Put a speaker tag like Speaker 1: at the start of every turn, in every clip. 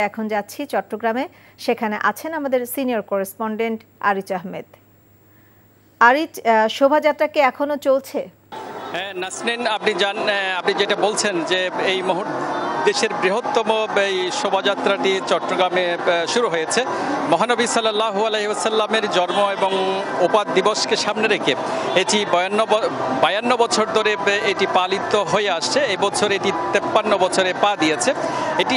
Speaker 1: এখন যাচ্ছি চট্টগ্রামে, সেখানে আছেন আমাদের সিনিয়র করেসপন্ডেন্ট আরিচ আহমেদ। আরিচ, শোভাযাত্রা কি এখনো চলছে?
Speaker 2: নাসরিন, আপনি যেটা বলছেন যে এই দেশের বৃহত্তম এই শোভাযাত্রাটি চট্টগ্রামে শুরু হয়েছে। মহানবী সাল্লাল্লাহু আলাইহি ওয়াসাল্লামের জন্ম এবং ওফাত দিবসকে সামনে রেখে এটি 52 বছর ধরে এটি পালিত হয়ে আসছে। এই বছর এটি 53 বছরে পা দিয়েছে। এটি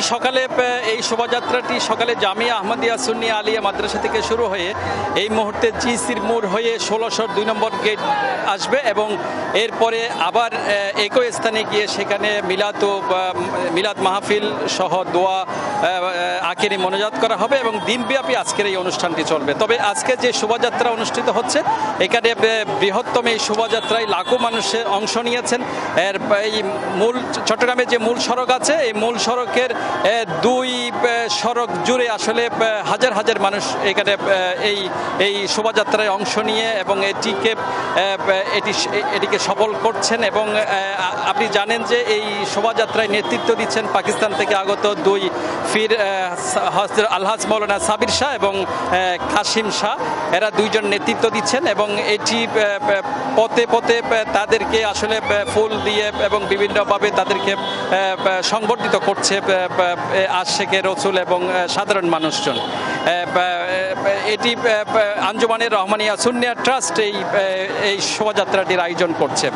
Speaker 2: এই শোভাযাত্রাটি সকালে জামিয়া আহমদিয়া সুন্নি আলিয়া মাদ্রাসা থেকে শুরু হয়ে এই মুহূর্তে জিসির মোড় হয়ে 1602 নম্বর গেট আসবে এবং এরপরে আবার একই স্থানে গিয়ে সেখানে মিলাদ মাহফিল সহ দোয়া আখেরি মোনাজাত করা হবে এবং দিনব্যাপী আজকের এই অনুষ্ঠানটি চলবে। তবে আজকে যে শোভাযাত্রা অনুষ্ঠিত হচ্ছে, এখানে বৃহত্তম এই শোভাযাত্রায় লাখো মানুষের অংশ নিয়েছেন। এই চট্টগ্রামের যে মূল সড়ক আছে, এই মূল সড়কের দুই সড়ক জুড়ে আসলে হাজার হাজার মানুষ এখানে এই শোভাযাত্রায় অংশ নিয়ে এবং এটিকে সফল করছেন। এবং আপনি জানেন যে এই শোভাযাত্রায় নেতৃত্ব দিচ্ছেন পাকিস্তান থেকে আগত দুই ফির আলহাজ মৌলানা সাবির শাহ এবং কাসিম শাহ। এরা দুইজন নেতৃত্ব দিচ্ছেন এবং এটি পথে পথে তাদেরকে আসলে ফুল দিয়ে এবং বিভিন্নভাবে তাদেরকে সংবর্ধিত করছে আশিকে রসুল এবং সাধারণ মানুষজন। এটি আঞ্জুমানের রহমানিয়া সুন্নিয়া ট্রাস্ট এই শোভাযাত্রাটির আয়োজন করছে।